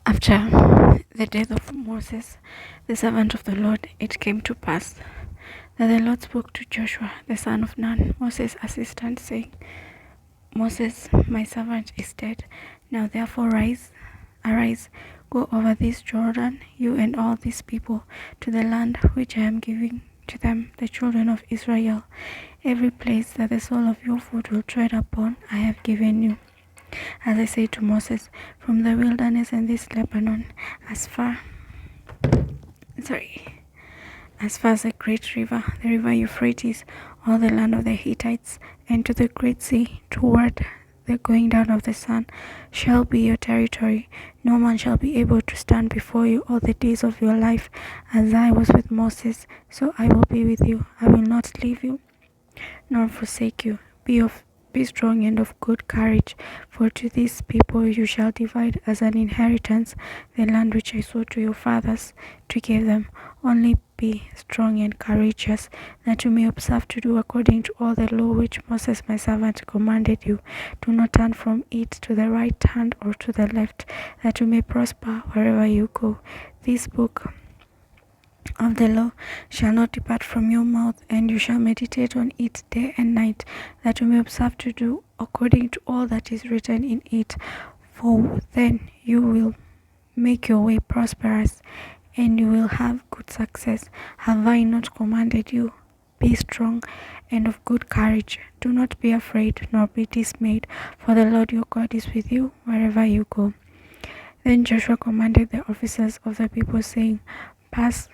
After the death of Moses, the servant of the Lord, it came to pass that the Lord spoke to Joshua, the son of Nun, Moses' assistant, saying, Moses, my servant, is dead. Now therefore arise, go over this Jordan, you and all these people, to the land which I am giving to them, the children of Israel. Every place that the sole of your foot will tread upon, I have given you. As I said to Moses, from the wilderness and this Lebanon, as far as the great river, the river Euphrates, all the land of the Hittites, and to the great sea, toward the going down of the sun, shall be your territory. No man shall be able to stand before you all the days of your life. As I was with Moses, so I will be with you. I will not leave you nor forsake you. Be strong and of good courage, for to these people you shall divide as an inheritance the land which I swore to your fathers to give them. Only be strong and courageous, that you may observe to do according to all the law which Moses my servant commanded you. Do not turn from it to the right hand or to the left, that you may prosper wherever you go. This book of the law shall not depart from your mouth, and you shall meditate on it day and night, that you may observe to do according to all that is written in it. For then you will make your way prosperous, and you will have good success. Have I not commanded you? Be strong and of good courage. Do not be afraid, nor be dismayed, for the Lord your God is with you wherever you go. Then Joshua commanded the officers of the people, saying, Pass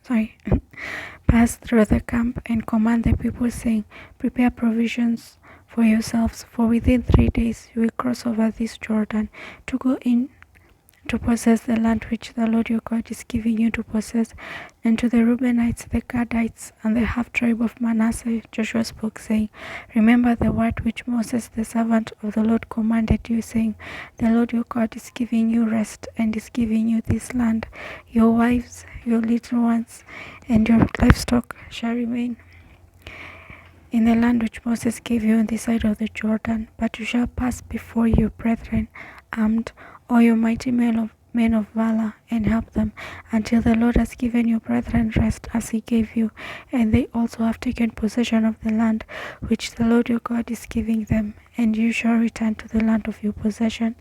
through the camp and command the people, saying, Prepare provisions for yourselves, for within 3 days you will cross over this Jordan to go in to possess the land which the Lord your God is giving you to possess. And to the Reubenites, the Gadites, and the half-tribe of Manasseh, Joshua spoke, saying, Remember the word which Moses, the servant of the Lord, commanded you, saying, The Lord your God is giving you rest, and is giving you this land. Your wives, your little ones, and your livestock shall remain in the land which Moses gave you on the side of the Jordan, but you shall pass before your brethren armed, or your mighty men of valor, and help them, until the Lord has given your brethren rest as he gave you, and they also have taken possession of the land which the Lord your God is giving them. And you shall return to the land of your possession,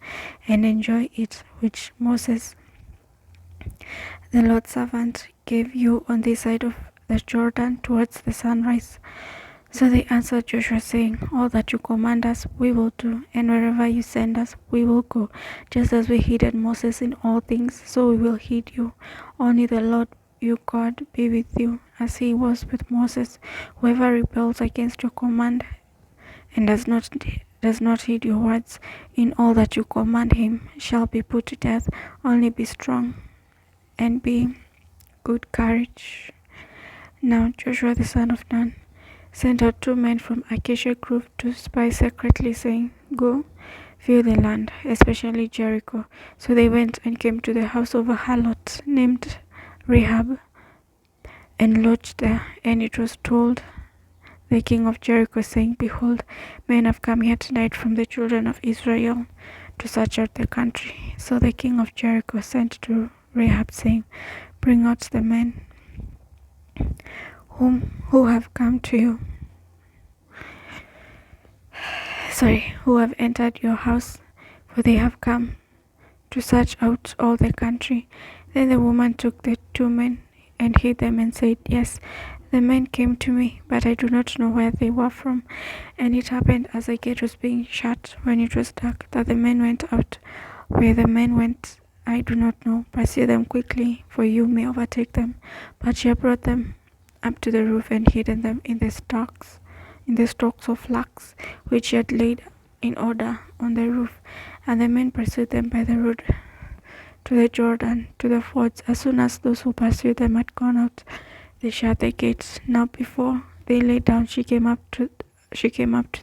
and enjoy it, which Moses, the Lord's servant, gave you on this side of the Jordan towards the sunrise. So they answered Joshua, saying, All that you command us, we will do, and wherever you send us, we will go. Just as we heeded Moses in all things, so we will heed you. Only the Lord your God be with you, as he was with Moses. Whoever rebels against your command and does not heed your words in all that you command him shall be put to death. Only be strong and be good courage. Now Joshua the son of Nun sent out 2 men from Acacia Grove to spy secretly, saying, Go, view the land, especially Jericho. So they went and came to the house of a harlot named Rahab, and lodged there. And it was told the king of Jericho, saying, Behold, men have come here tonight from the children of Israel to search out the country. So the king of Jericho sent to Rahab, saying, Bring out the men who have come to you, who have entered your house, for they have come to search out all the country. Then the woman took the 2 men and hid them, and said, Yes, the men came to me, but I do not know where they were from. And it happened, as the gate was being shut, when it was dark, that the men went out. Where the men went, I do not know. Pursue them quickly, for you may overtake them. But she brought them up to the roof and hidden them in the stalks of flax which she had laid in order on the roof. And the men pursued them by the road to the Jordan, to the fords. As soon as those who pursued them had gone out, they shut the gates. Now before they lay down, she came up to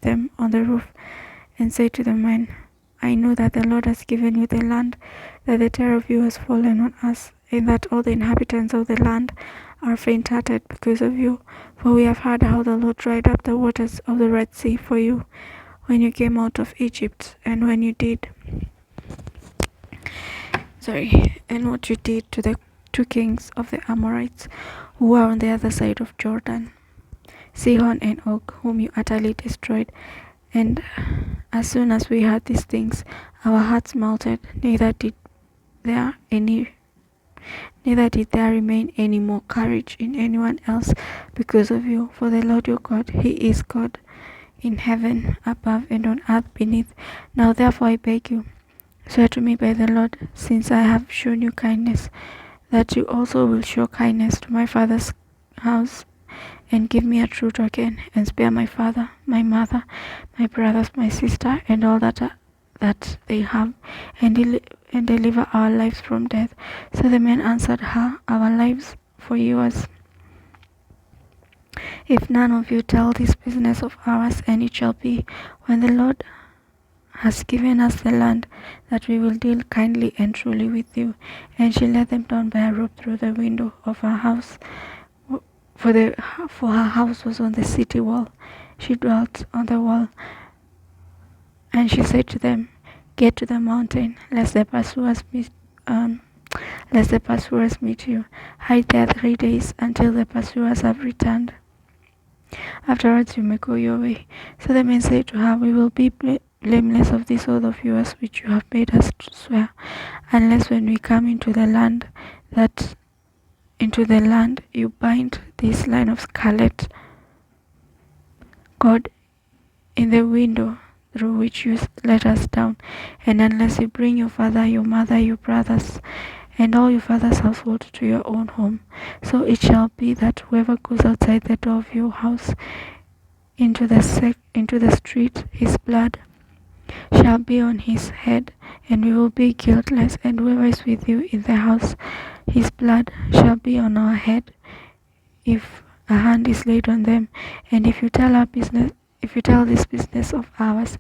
them on the roof, and said to the men, I know that the Lord has given you the land, that the terror of you has fallen on us, and that all the inhabitants of the land are faint-hearted because of you. For we have heard how the Lord dried up the waters of the Red Sea for you when you came out of Egypt, and when you did and what you did to the two kings of the Amorites who were on the other side of Jordan, Sihon and Og, whom you utterly destroyed. And as soon as we heard these things, our hearts melted, there any neither did there remain any more courage in anyone else because of you. For the Lord your God, he is God in heaven above and on earth beneath. Now therefore I beg you, swear to me by the Lord, since I have shown you kindness, that you also will show kindness to my father's house, and give me a true token, and spare my father, my mother, my brothers, my sister, and all that they have, and deliver our lives from death. So the men answered her, our lives for yours. If none of you tell this business of ours, and it shall be, when the Lord has given us the land, that we will deal kindly and truly with you. And she let them down by a rope through the window of her house, for her house was on the city wall. She dwelt on the wall. And she said to them, get to the mountain, lest the pursuers meet you. Hide there 3 days until the pursuers have returned. Afterwards you may go your way. So the men said to her, we will be blameless of this oath of yours which you have made us to swear, unless when we come into the land you bind this line of scarlet cord in the window through which you let us down, and unless you bring your father, your mother, your brothers, and all your father's household to your own home. So it shall be that whoever goes outside the door of your house into the street, his blood shall be on his head, and we will be guiltless. And whoever is with you in the house, his blood shall be on our head, if a hand is laid on them. And if you tell this business of ours,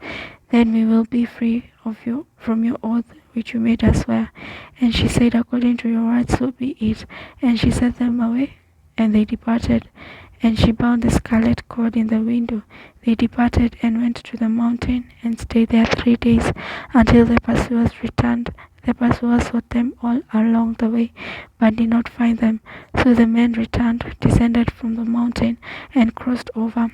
then we will be free from your oath which you made us swear. And she said, according to your words, so be it. And she sent them away, and they departed. And she bound the scarlet cord in the window. They departed and went to the mountain, and stayed there 3 days, until the pursuers returned. The pursuers sought them all along the way, but did not find them. So the men returned, descended from the mountain, and crossed over.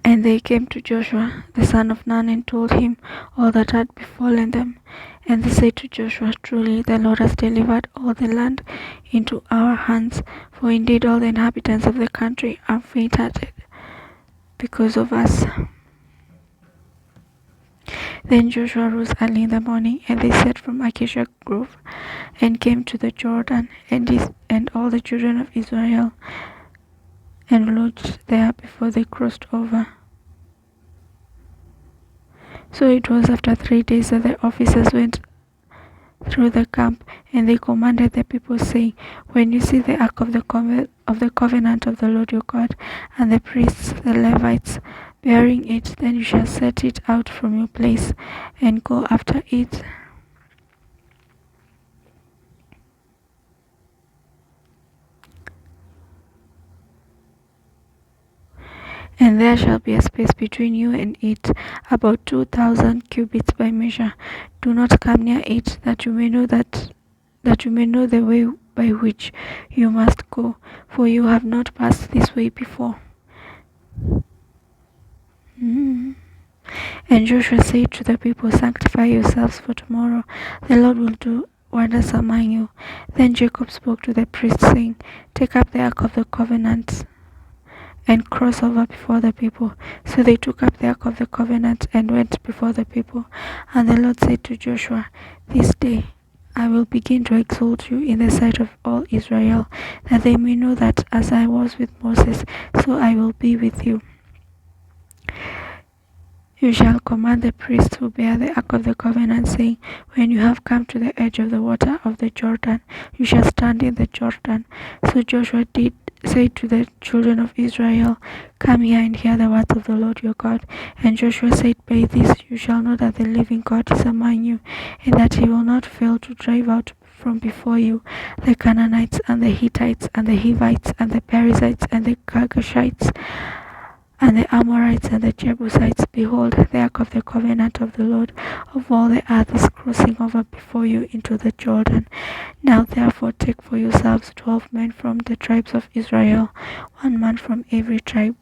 And they came to Joshua the son of Nun, and told him all that had befallen them. And they said to Joshua, truly the Lord has delivered all the land into our hands, for indeed all the inhabitants of the country are faint-hearted because of us. Then Joshua rose early in the morning, and they set from Acacia Grove, and came to the Jordan, and all the children of Israel, and lodged there before they crossed over. So it was after 3 days that the officers went through the camp, and they commanded the people, saying, when you see the ark of the covenant of the Lord your God, and the priests, the Levites, bearing it, then you shall set it out from your place, and go after it. And there shall be a space between you and it, about 2,000 cubits by measure. Do not come near it, that you may know the way by which you must go, for you have not passed this way before. And Joshua said to the people, sanctify yourselves, for tomorrow the Lord will do wonders among you. Then Jacob spoke to the priests, saying, take up the ark of the covenant, and cross over before the people. So they took up the ark of the covenant, and went before the people. And the Lord said to Joshua, this day I will begin to exalt you in the sight of all Israel, that they may know that as I was with Moses, so I will be with you. You shall command the priests who bear the ark of the covenant, saying, when you have come to the edge of the water of the Jordan, you shall stand in the Jordan. So Joshua did say to the children of Israel, come here and hear the words of the Lord your God. And Joshua said, by this you shall know that the living God is among you, and that he will not fail to drive out from before you the Canaanites, and the Hittites, and the Hivites, and the Perizzites, and the Girgashites, and the Amorites and the Jebusites. Behold, the ark of the covenant of the Lord of all the earth is crossing over before you into the Jordan. Now therefore take for yourselves 12 men from the tribes of Israel, 1 man from every tribe.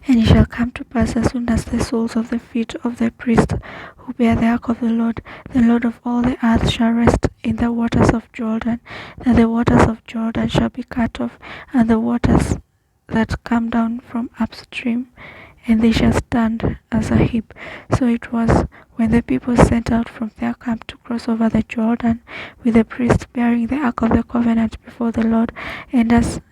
And it shall come to pass, as soon as the soles of the feet of the priests who bear the ark of the Lord of all the earth, shall rest in the waters of Jordan, that the waters of Jordan shall be cut off, and the waters that come down from upstream, and they shall stand as a heap. So it was, when the people sent out from their camp to cross over the Jordan, with the priests bearing the ark of the covenant before the Lord, and as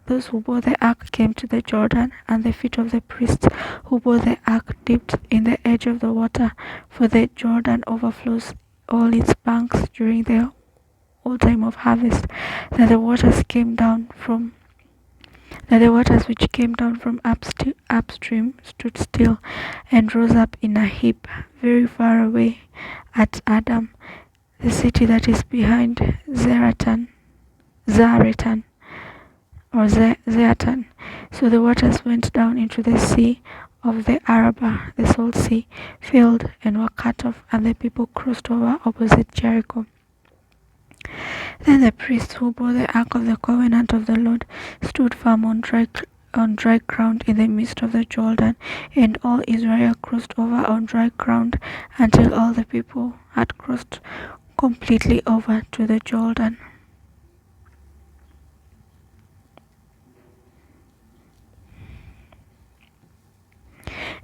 those who bore the ark came to the Jordan, and the feet of the priests who bore the ark dipped in the edge of the water, for the Jordan overflows all its banks during the whole time of harvest, that the waters which came down from upstream stood still, and rose up in a heap very far away at Adam, the city that is behind Zaretan. So the waters went down into the sea of the Arabah, the salt sea, filled and were cut off, and the people crossed over opposite Jericho. Then the priests who bore the ark of the covenant of the Lord stood firm on dry ground in the midst of the Jordan, and all Israel crossed over on dry ground until all the people had crossed completely over to the Jordan.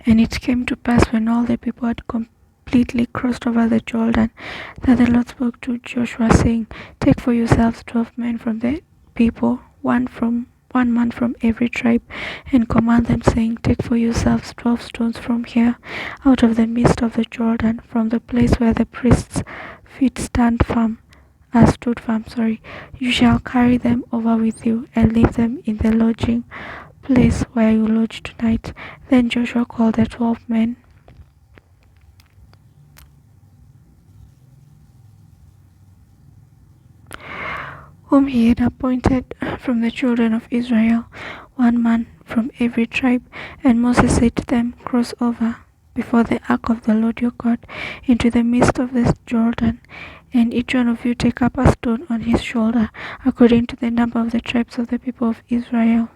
And it came to pass, when all the people had completely crossed over the Jordan, that the Lord spoke to Joshua, saying, Take for yourselves 12 men from the people, one man from every tribe, and command them, saying, Take for yourselves 12 stones from here, out of the midst of the Jordan, from the place where the priests' feet stood firm. You shall carry them over with you, and leave them in the lodging place where you lodge tonight. Then Joshua called the 12 men whom he had appointed from the children of Israel, 1 man from every tribe. And Moses said to them, Cross over before the ark of the Lord your God into the midst of the Jordan, and each one of you take up a stone on his shoulder, according to the number of the tribes of the people of Israel.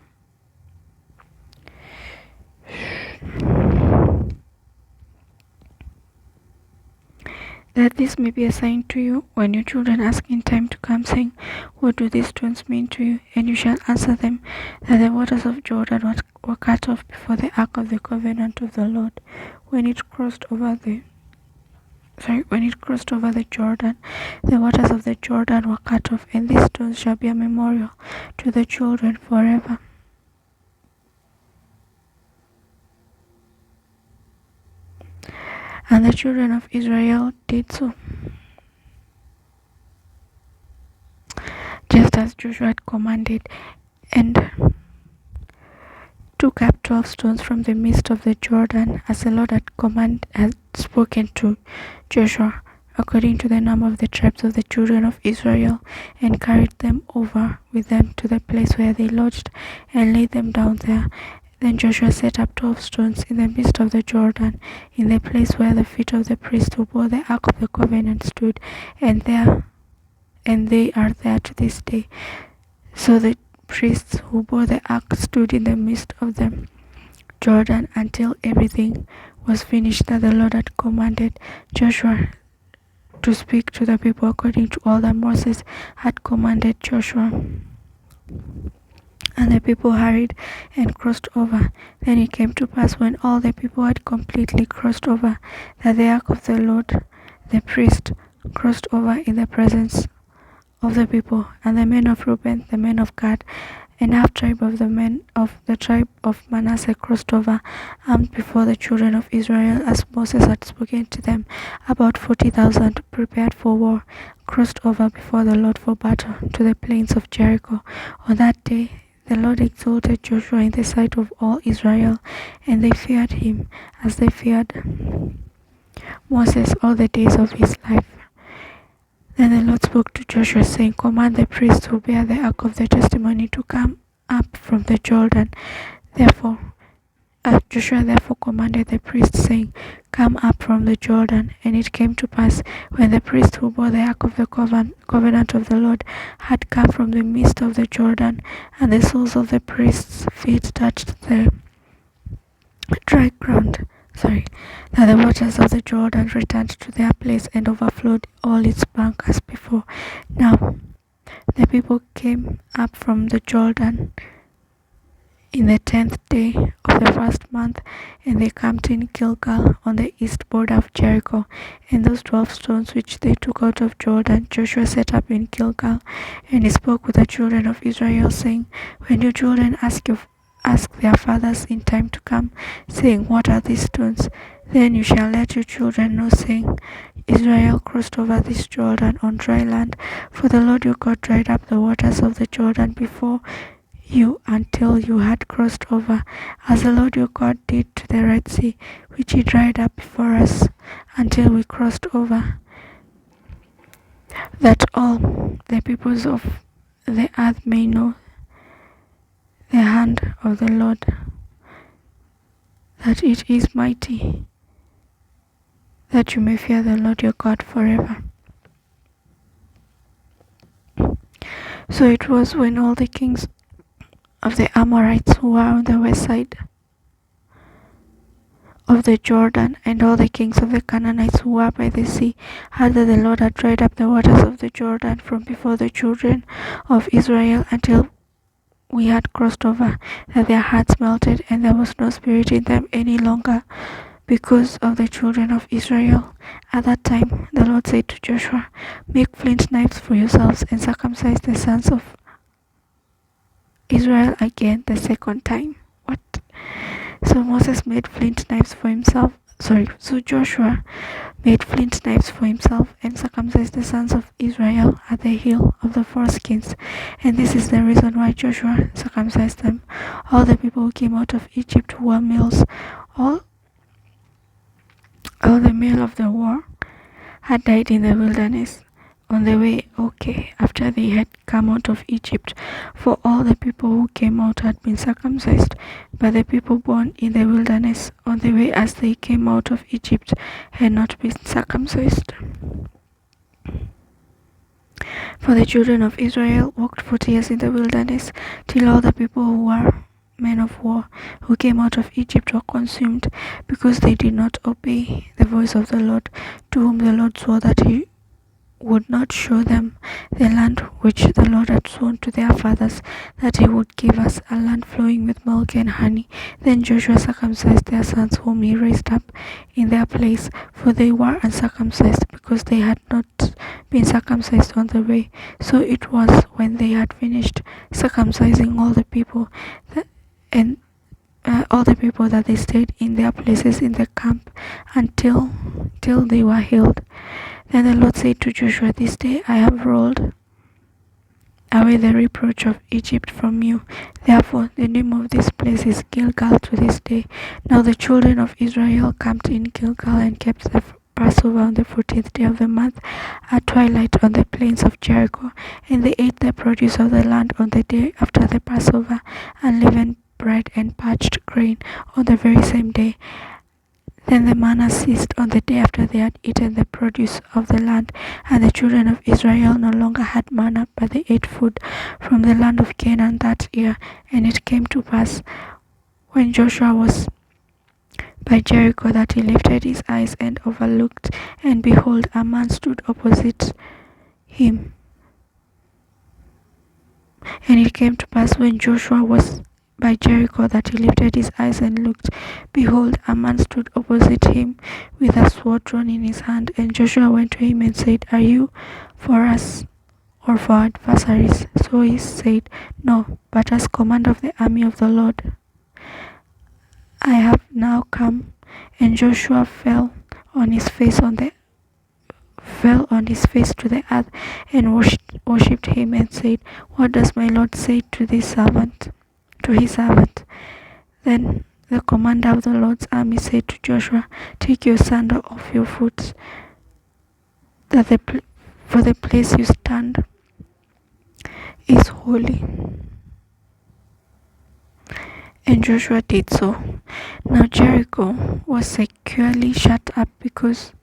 That this may be a sign to you when your children ask in time to come, saying, What do these stones mean to you? And you shall answer them, that the waters of Jordan were cut off before the ark of the covenant of the Lord, when it crossed over the Jordan. The waters of the Jordan were cut off, and these stones shall be a memorial to the children forever. And the children of Israel did so, just as Joshua had commanded, and took up 12 stones from the midst of the Jordan, as the Lord had spoken to Joshua, according to the number of the tribes of the children of Israel, and carried them over with them to the place where they lodged, and laid them down there. Then Joshua set up 12 stones in the midst of the Jordan, in the place where the feet of the priests who bore the ark of the covenant stood, and they are there to this day. So the priests who bore the ark stood in the midst of the Jordan until everything was finished that the Lord had commanded Joshua to speak to the people, according to all that Moses had commanded Joshua. And the people hurried and crossed over. Then it came to pass, when all the people had completely crossed over, that the ark of the Lord, the priest, crossed over in the presence of the people. And the men of Reuben, the men of Gad, and half tribe of the men of the tribe of Manasseh crossed over, armed before the children of Israel, as Moses had spoken to them. About 40,000, prepared for war, crossed over before the Lord for battle to the plains of Jericho. On that day the Lord exalted Joshua in the sight of all Israel, and they feared him as they feared Moses all the days of his life. Then the Lord spoke to Joshua, saying, Command the priests who bear the ark of the testimony to come up from the Jordan. Therefore Joshua therefore commanded the priests, saying, "Come up from the Jordan." And it came to pass, when the priests who bore the ark of the covenant of the Lord had come from the midst of the Jordan, and the soles of the priests' feet touched the dry ground, that the waters of the Jordan returned to their place and overflowed all its bank as before. Now the people came up from the Jordan in the 10th day of the first month, and they camped in Gilgal on the east border of Jericho. And those 12 stones which they took out of Jordan, Joshua set up in Gilgal. And he spoke with the children of Israel, saying, "When your children ask their fathers in time to come, saying, 'What are these stones?' then you shall let your children know, saying, 'Israel crossed over this Jordan on dry land, for the Lord your God dried up the waters of the Jordan before you until you had crossed over, as the Lord your God did to the Red Sea, which he dried up before us until we crossed over, that all the peoples of the earth may know the hand of the Lord, that it is mighty, that you may fear the Lord your God forever.'" So it was, when all the kings of the Amorites who were on the west side of the Jordan, and all the kings of the Canaanites who were by the sea, heard that the Lord had dried up the waters of the Jordan from before the children of Israel until we had crossed over, that their hearts melted, and there was no spirit in them any longer because of the children of Israel. At that time the Lord said to Joshua, "Make flint knives for yourselves, and circumcise the sons of Israel again the second time." What? So Moses made flint knives for himself. So Joshua made flint knives for himself and circumcised the sons of Israel at the hill of the foreskins. And this is the reason why Joshua circumcised them. All the people who came out of Egypt who were males, all the male of the war, had died in the wilderness on the way after they had come out of Egypt, for all the people who came out had been circumcised, but the people born in the wilderness on the way as they came out of Egypt had not been circumcised. For the children of Israel walked 40 years in the wilderness, till all the people who were men of war who came out of Egypt were consumed, because they did not obey the voice of the Lord, to whom the Lord swore that he would not show them the land which the Lord had sworn to their fathers, that he would give us, a land flowing with milk and honey. Then Joshua circumcised their sons whom he raised up in their place, for they were uncircumcised, because they had not been circumcised on the way. So it was, when they had finished circumcising all the people, that they stayed in their places in the camp until they were healed. Then the Lord said to Joshua, "This day I have rolled away the reproach of Egypt from you." Therefore the name of this place is Gilgal to this day. Now the children of Israel camped in Gilgal and kept the Passover on the 14th day of the month at twilight on the plains of Jericho. And they ate the produce of the land on the day after the Passover, unleavened bread and parched grain on the very same day. Then the manna ceased on the day after they had eaten the produce of the land, and the children of Israel no longer had manna, but they ate food from the land of Canaan that year. And it came to pass, when Joshua was by Jericho, that he lifted his eyes and overlooked, and behold, a man stood opposite him. And it came to pass, when Joshua was by Jericho, that he lifted his eyes and looked. Behold, a man stood opposite him with a sword drawn in his hand. And Joshua went to him and said, "Are you for us or for our adversaries?" So he said, "No, but as commander of the army of the Lord I have now come." And Joshua fell on his face to the earth and worshipped him, and said, "What does my Lord say to his servant?" Then the commander of the Lord's army said to Joshua, "Take your sandal off your foot, for the place you stand is holy." And Joshua did so. Now Jericho was securely shut up because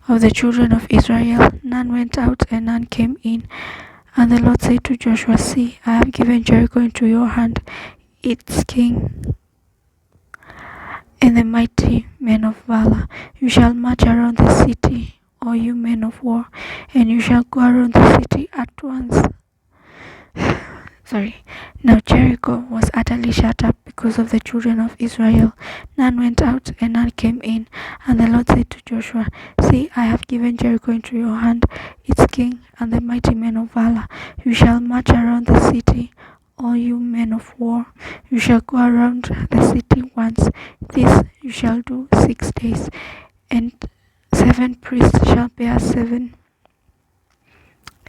of the children of Israel. None went out and none came in. And the Lord said to Joshua, See, I have given Jericho into your hand, its king and the mighty men of valor. You shall march around the city, all you men of war, and you shall go around the city at once. Now Jericho was utterly shut up because of the children of Israel. None went out and none came in. And the Lord said to Joshua, See, I have given Jericho into your hand, its king and the mighty men of valor. You shall march around the city, all you men of war. You shall go around the city once. This you shall do 6 days. And 7 priests shall bear 7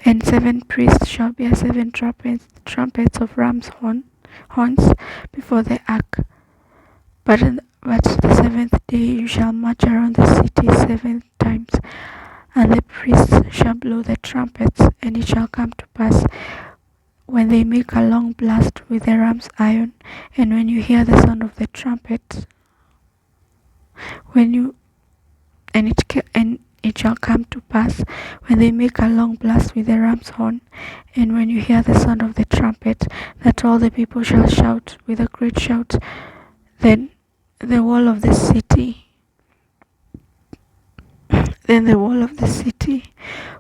and 7 priests shall bear 7 trumpets of ram's horns before the ark. But the 7th day you shall march around the city 7 times, and the priests shall blow the trumpets. And it shall come to pass, when they make a long blast with the ram's iron, and when you hear the sound of the trumpet, it shall come to pass, when they make a long blast with the ram's horn, and when you hear the sound of the trumpet, that all the people shall shout with a great shout. Then the wall of the city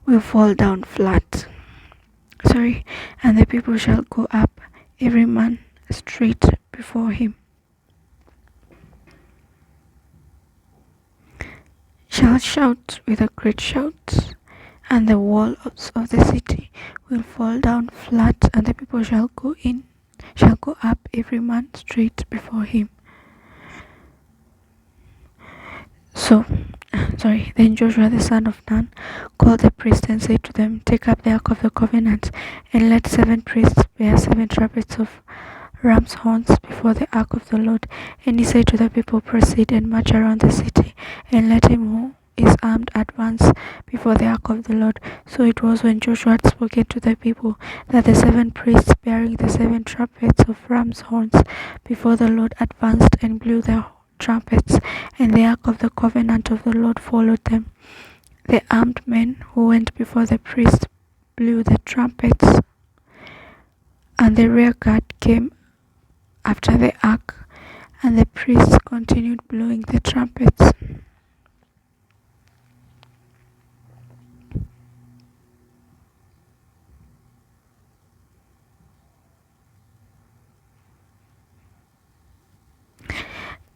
will fall down flat. And the people shall go up, every man straight before him. Shall shout with a great shout, and the walls of the city will fall down flat, and the people shall go up, every man straight before him. Then Joshua the son of Nun called the priests and said to them, Take up the ark of the covenant, and let 7 priests bear 7 trumpets of ram's horns before the ark of the Lord. And he said to the people, Proceed and march around the city, and let him who is armed advance before the ark of the Lord. So it was, when Joshua had spoken to the people, that the 7 priests bearing the 7 trumpets of ram's horns before the Lord advanced and blew their trumpets, and the ark of the covenant of the Lord followed them. The armed men who went before the priests blew the trumpets, and the rear guard came after the ark, and the priests continued blowing the trumpets.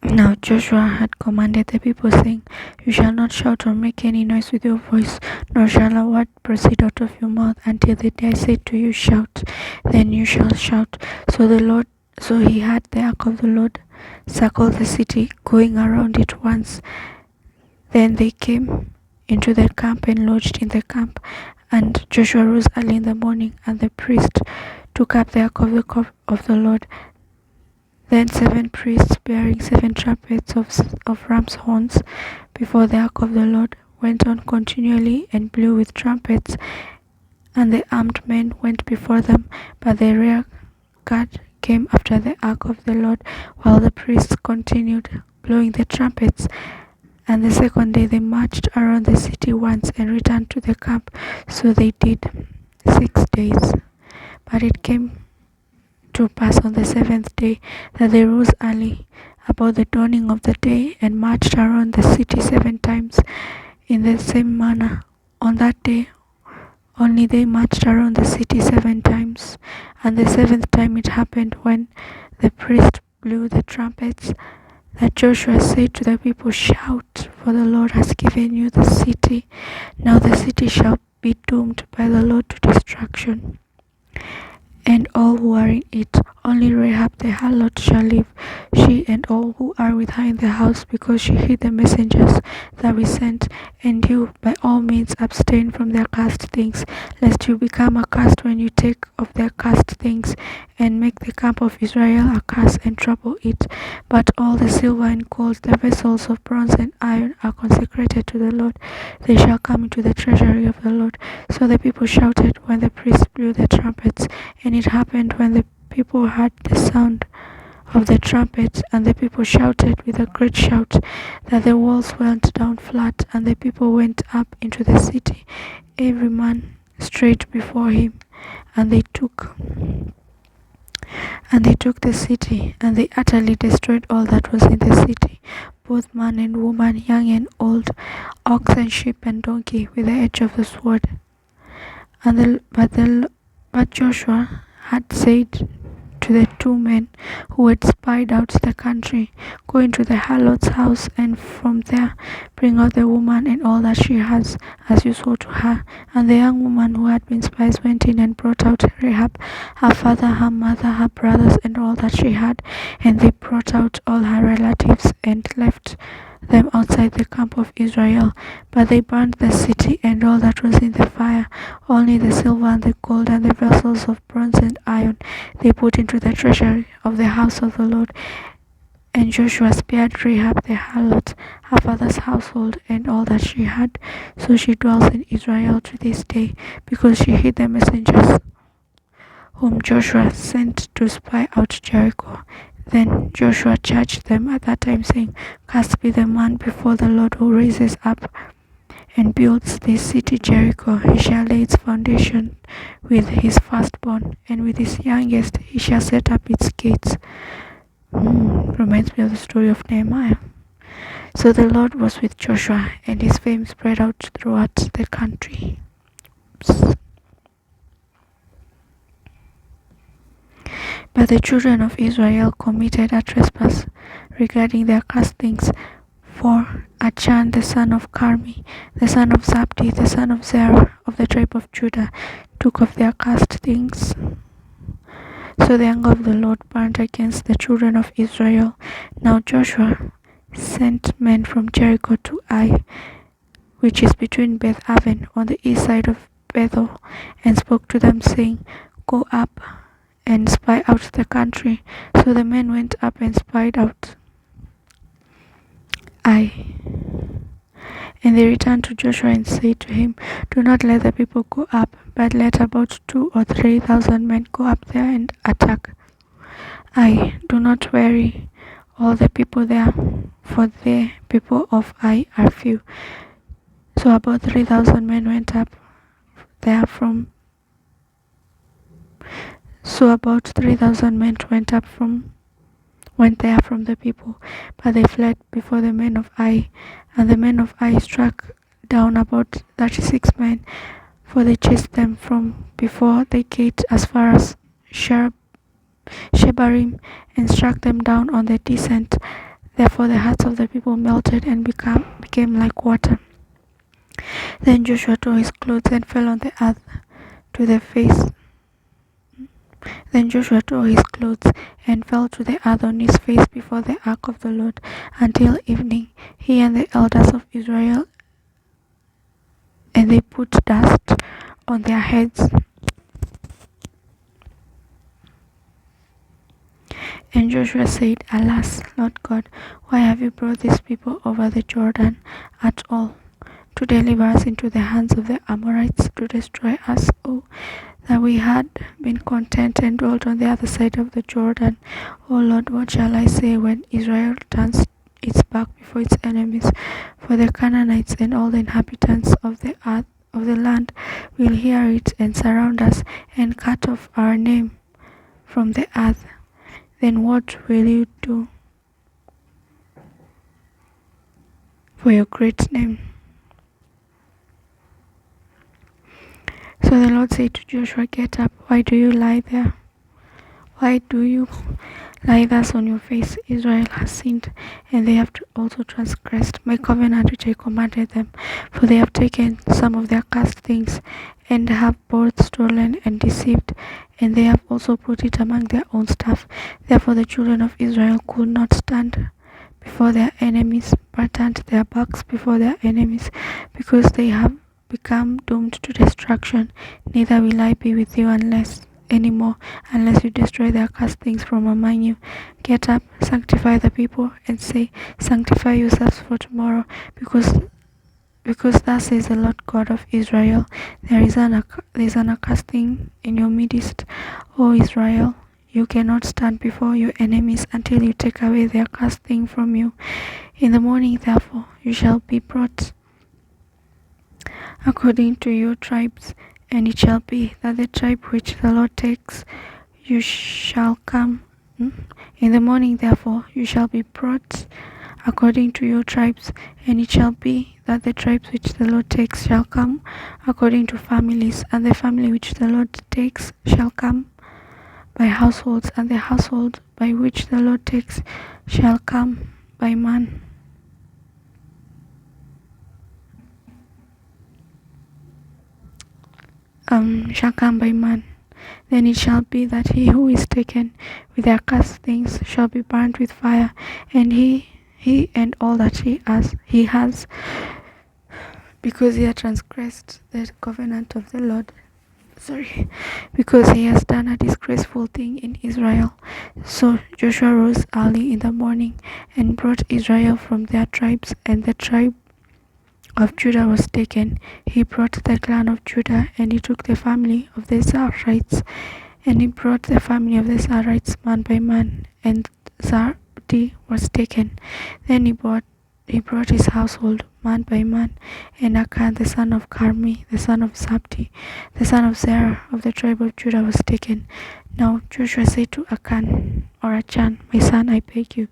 Now Joshua had commanded the people, saying, You shall not shout or make any noise with your voice, nor shall a word proceed out of your mouth until the day I say to you, Shout. Then you shall shout. So he had the ark of the Lord circle the city, going around it once. Then they came into the camp and lodged in the camp. And Joshua rose early in the morning, and the priest took up the ark of the Lord. Then 7 priests bearing 7 trumpets of ram's horns before the ark of the Lord went on continually and blew with trumpets, and the armed men went before them, but the rear guard came after the ark of the Lord, while the priests continued blowing the trumpets. And the 2nd day they marched around the city once and returned to the camp. So they did 6 days. But it came to pass on the 7th day that they rose early about the dawning of the day and marched around the city 7 times. In the same manner, on that day only they marched around the city 7 times. And the 7th time it happened, when the priest blew the trumpets, that Joshua said to the people, Shout, for the Lord has given you the city. Now the city shall be doomed by the Lord to destruction, and all who are in it. Only Rahab the harlot shall live, she and all who are with her in the house, because she hid the messengers that we sent. And you, by all means, abstain from their cursed things, lest you become accursed when you take of their cursed things, and make the camp of Israel a curse and trouble it. But all the silver and gold, the vessels of bronze and iron, are consecrated to the Lord. They shall come into the treasury of the Lord. So the people shouted when the priests blew the trumpets. And it happened, when the people heard the sound of the trumpet, and the people shouted with a great shout that the walls went down flat, and the people went up into the city, every man straight before him, and they took the city, and they utterly destroyed all that was in the city, both man and woman, young and old, ox and sheep and donkey, with the edge of the sword. But Joshua had said to the two men who had spied out the country, "Go into the harlot's house, and from there bring out the woman and all that she has, as you swore to her." And the young woman who had been spies went in and brought out Rahab, her father, her mother, her brothers, and all that she had. And they brought out all her relatives and left them outside the camp of Israel. But they burned the city and all that was in the fire. Only the silver and the gold and the vessels of bronze and iron they put into the treasury of the house of the Lord. And Joshua spared Rahab the harlot, her father's household, and all that she had. So she dwells in Israel to this day, because she hid the messengers whom Joshua sent to spy out Jericho. Then Joshua charged them at that time, saying, "Cursed be the man before the Lord who raises up and builds this city Jericho. He shall lay its foundation with his firstborn, and with his youngest he shall set up its gates." Reminds me of the story of Nehemiah. So the Lord was with Joshua, and his fame spread out throughout the country. But the children of Israel committed a trespass regarding their castings, for Achan the son of Carmi, the son of Zabdi, the son of Zerah, of the tribe of Judah, took of their cast things. So the anger of the Lord burned against the children of Israel. Now Joshua sent men from Jericho to Ai, which is between Beth Aven on the east side of Bethel, and spoke to them, saying, "Go up and spy out the country." So the men went up and spied out Ai. And they returned to Joshua and said to him, "Do not let the people go up, but let about 2,000 or 3,000 men go up there and attack Ai. Do not weary all the people there, for the people of Ai are few." So about 3,000 men went up there from went there from the people, but they fled before the men of Ai. And the men of Ai struck down about 36 men, for they chased them from before the gate as far as Shebarim, and struck them down on the descent. Therefore the hearts of the people melted and became like water. Then Joshua tore his clothes and fell on the earth to the face. Then Joshua tore his clothes and fell to the earth on his face before the ark of the Lord until evening, he and the elders of Israel, and they put dust on their heads. And Joshua said, "Alas, Lord God, why have you brought these people over the Jordan at all, to deliver us into the hands of the Amorites, to destroy us? Oh, that we had been content and dwelt on the other side of the Jordan. O Lord, what shall I say when Israel turns its back before its enemies? For the Canaanites and all the inhabitants of the earth of the land will hear it and surround us and cut off our name from the earth. Then what will you do for your great name?" So the Lord said to Joshua, "Get up, why do you lie there? Why do you lie thus on your face? Israel has sinned, and they have also transgressed my covenant which I commanded them, for they have taken some of their cast things, and have both stolen and deceived, and they have also put it among their own stuff. Therefore the children of Israel could not stand before their enemies, but turned their backs before their enemies, because they have become doomed to destruction. Neither will I be with you unless you destroy their castings from among you. Get up, sanctify the people, and say, Sanctify yourselves for tomorrow, because thus says the Lord God of Israel, there is an accursing in your midst, O Israel. you cannot stand before your enemies until you take away their cursed thing from you. In the morning, therefore, you shall be brought according to your tribes, and it shall be that the tribe which the Lord takes, you shall come. In the morning, therefore, you shall be brought according to your tribes, and it shall be that the tribes which the Lord takes shall come according to families, and the family which the Lord takes shall come by households, and the household by which the Lord takes shall come by man. Shall come by man. Then it shall be that he who is taken with their cursed things shall be burnt with fire, and he and all that he has, because he has transgressed the covenant of the Lord. Because he has done a disgraceful thing in Israel. So Joshua rose early in the morning and brought Israel from their tribes, and the tribe of Judah was taken. He brought the clan of Judah, and he took the family of the Zarites, and he brought the family of the Zarites man by man, and Zabdi was taken. Then he brought his household man by man, and Achan the son of Carmi, the son of Zabdi, the son of Zerah of the tribe of Judah was taken. Now Joshua said to Achan, my son, I beg you,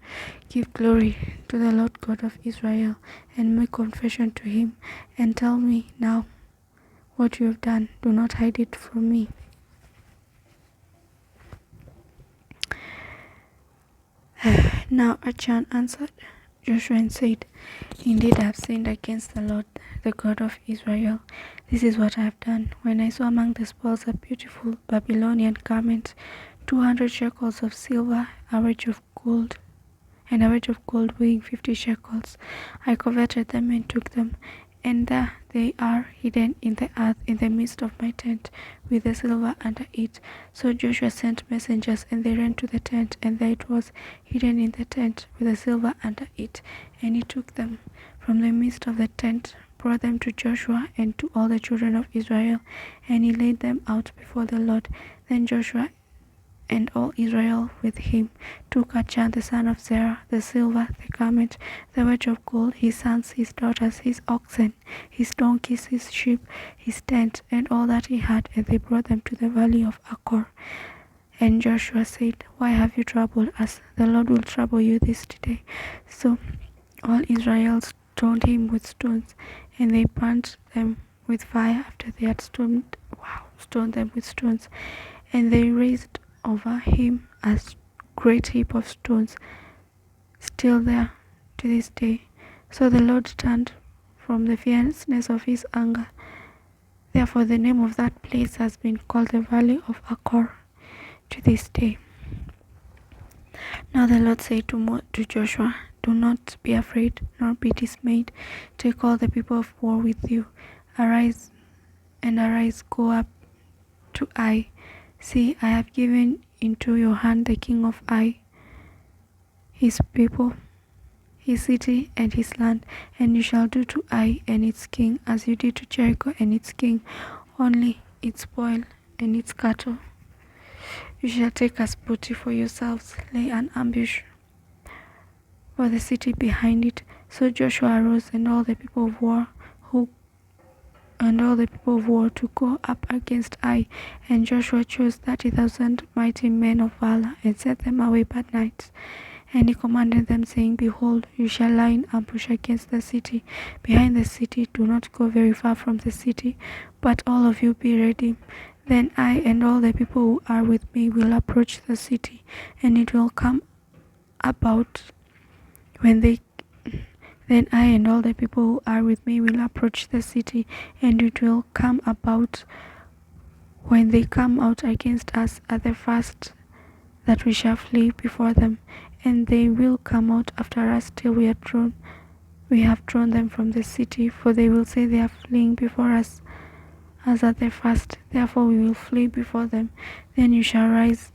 give glory to the Lord God of Israel, and make confession to him, and tell me now what you have done. Do not hide it from me. Now Achan answered Joshua and said, Indeed, I have sinned against the Lord, the God of Israel. This is what I have done. When I saw among the spoils a beautiful Babylonian garment, 200 shekels of silver, a wedge of gold weighing 50 shekels, I coveted them and took them, and there they are hidden in the earth in the midst of my tent, with the silver under it. So Joshua sent messengers, and they ran to the tent, and there it was hidden in the tent, with the silver under it. And he took them from the midst of the tent, brought them to Joshua and to all the children of Israel, and he laid them out before the Lord. Then Joshua and all Israel with him took Achan the son of Zerah, the silver, the garment, the wedge of gold, his sons, his daughters, his oxen, his donkeys, his sheep, his tent, and all that he had, and they brought them to the valley of Achor. And Joshua said, Why have you troubled us? The Lord will trouble you this day. So all Israel stoned him with stones, and they burnt them with fire after they had stoned them with stones. And they raised over him a great heap of stones, still there to this day. So the Lord turned from the fierceness of his anger. Therefore the name of that place has been called the Valley of Achor to this day. Now the Lord said to Joshua, Do not be afraid, nor be dismayed. Take all the people of war with you. Arise, go up to Ai. See, I have given into your hand the king of Ai, his people, his city, and his land, and you shall do to Ai and its king as you did to Jericho and its king, only its spoil and its cattle. You shall take as booty for yourselves, lay an ambush for the city behind it. So Joshua arose, and all the people of war to go up against Ai. And Joshua chose 30,000 mighty men of valor, and set them away by night. And he commanded them, saying, Behold, you shall lie in ambush against the city, behind the city. Do not go very far from the city, but all of you be ready. Then I and all the people who are with me will approach the city, and it will come about Then I and all the people who are with me will approach the city, and it will come about when they come out against us at the first that we shall flee before them, and they will come out after us till we have drawn them from the city, for they will say they are fleeing before us as at the first. Therefore we will flee before them. Then you shall rise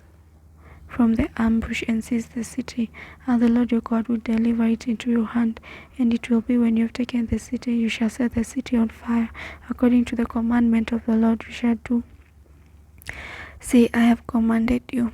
from the ambush and seize the city, and the Lord your God will deliver it into your hand. And it will be when you have taken the city, you shall set the city on fire, according to the commandment of the Lord you shall do. See, I have commanded you.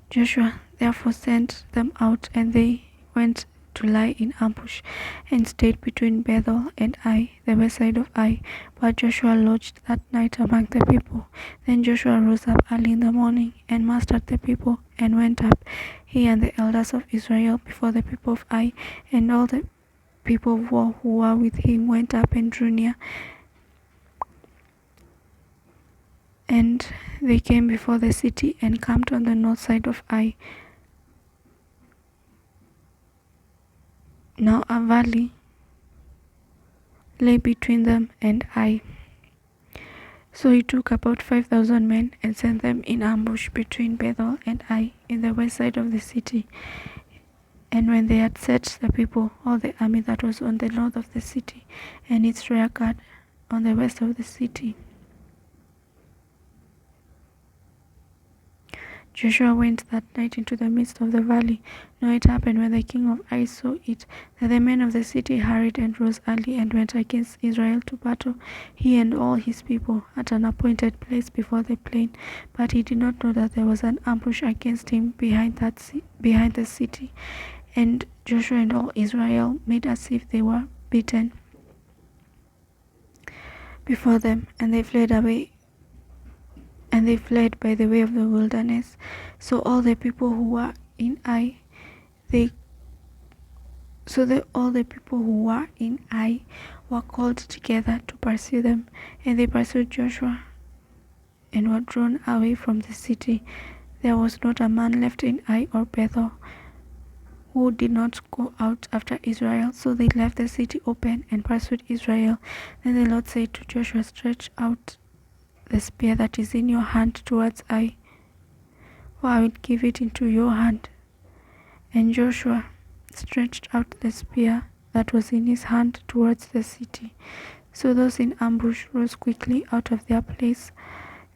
Joshua therefore sent them out, and they went to lie in ambush, and stayed between Bethel and Ai, the west side of Ai. But Joshua lodged that night among the people. Then Joshua rose up early in the morning, and mustered the people, and went up, he and the elders of Israel, before the people of Ai, and all the people of war who were with him went up and drew near. And they came before the city, and camped on the north side of Ai. Now a valley lay between them and Ai. So he took about 5,000 men, and sent them in ambush between Bethel and Ai, in the west side of the city. And when they had set the people, all the army that was on the north of the city, and its rear guard on the west of the city, Joshua went that night into the midst of the valley. Now it happened, when the king of Ai saw it, that the men of the city hurried and rose early, and went against Israel to battle, he and all his people, at an appointed place before the plain. But he did not know that there was an ambush against him behind the city. And Joshua and all Israel made as if they were beaten before them, and they fled away. And they fled by the way of the wilderness. So all the people who were in Ai, all the people who were in Ai were called together to pursue them, and they pursued Joshua, and were drawn away from the city. There was not a man left in Ai or Bethel who did not go out after Israel. So they left the city open, and pursued Israel. Then the Lord said to Joshua, stretch out the spear that is in your hand towards Ai, for I will give it into your hand. And Joshua stretched out the spear that was in his hand towards the city. So those in ambush rose quickly out of their place.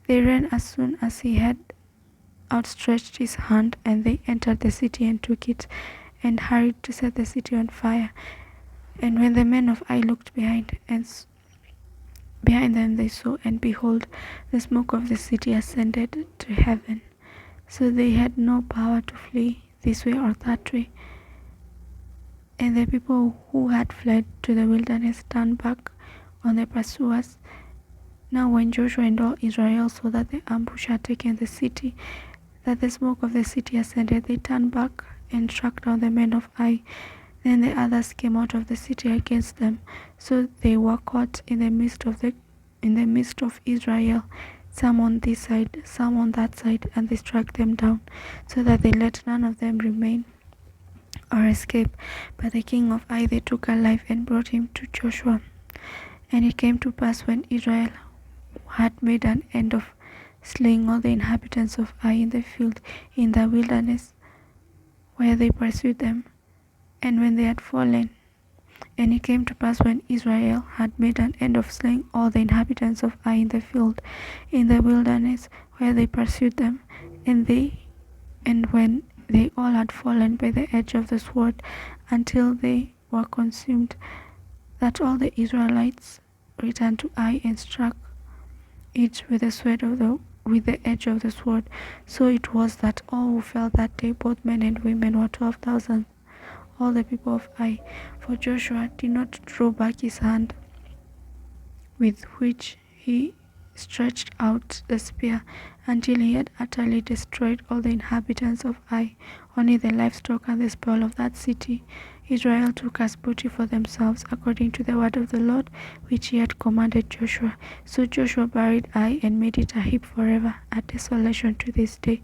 They ran as soon as he had outstretched his hand, and they entered the city and took it, and hurried to set the city on fire. And when the men of Ai looked behind them, they saw, and behold, the smoke of the city ascended to heaven. So they had no power to flee this way or that way. And the people who had fled to the wilderness turned back on the pursuers. Now when Joshua and all Israel saw that the ambush had taken the city, that the smoke of the city ascended, they turned back and struck down the men of Ai. Then the others came out of the city against them. So they were caught in the midst of Israel, some on this side, some on that side, and they struck them down, so that they let none of them remain or escape. But the king of Ai they took alive, and brought him to Joshua. And it came to pass, when Israel had made an end of slaying all the inhabitants of Ai in the field in the wilderness, where they pursued them, and when they had fallen. And it came to pass, when Israel had made an end of slaying all the inhabitants of Ai in the field in the wilderness, where they pursued them, and when they all had fallen by the edge of the sword, until they were consumed, that all the Israelites returned to Ai, and struck it with the edge of the sword. So it was that all who fell that day, both men and women, were 12,000, all the people of Ai. For Joshua did not draw back his hand, with which he stretched out the spear, until he had utterly destroyed all the inhabitants of Ai. Only the livestock and the spoil of that city Israel took as booty for themselves, according to the word of the Lord, which he had commanded Joshua. So Joshua buried Ai, and made it a heap forever, a desolation to this day.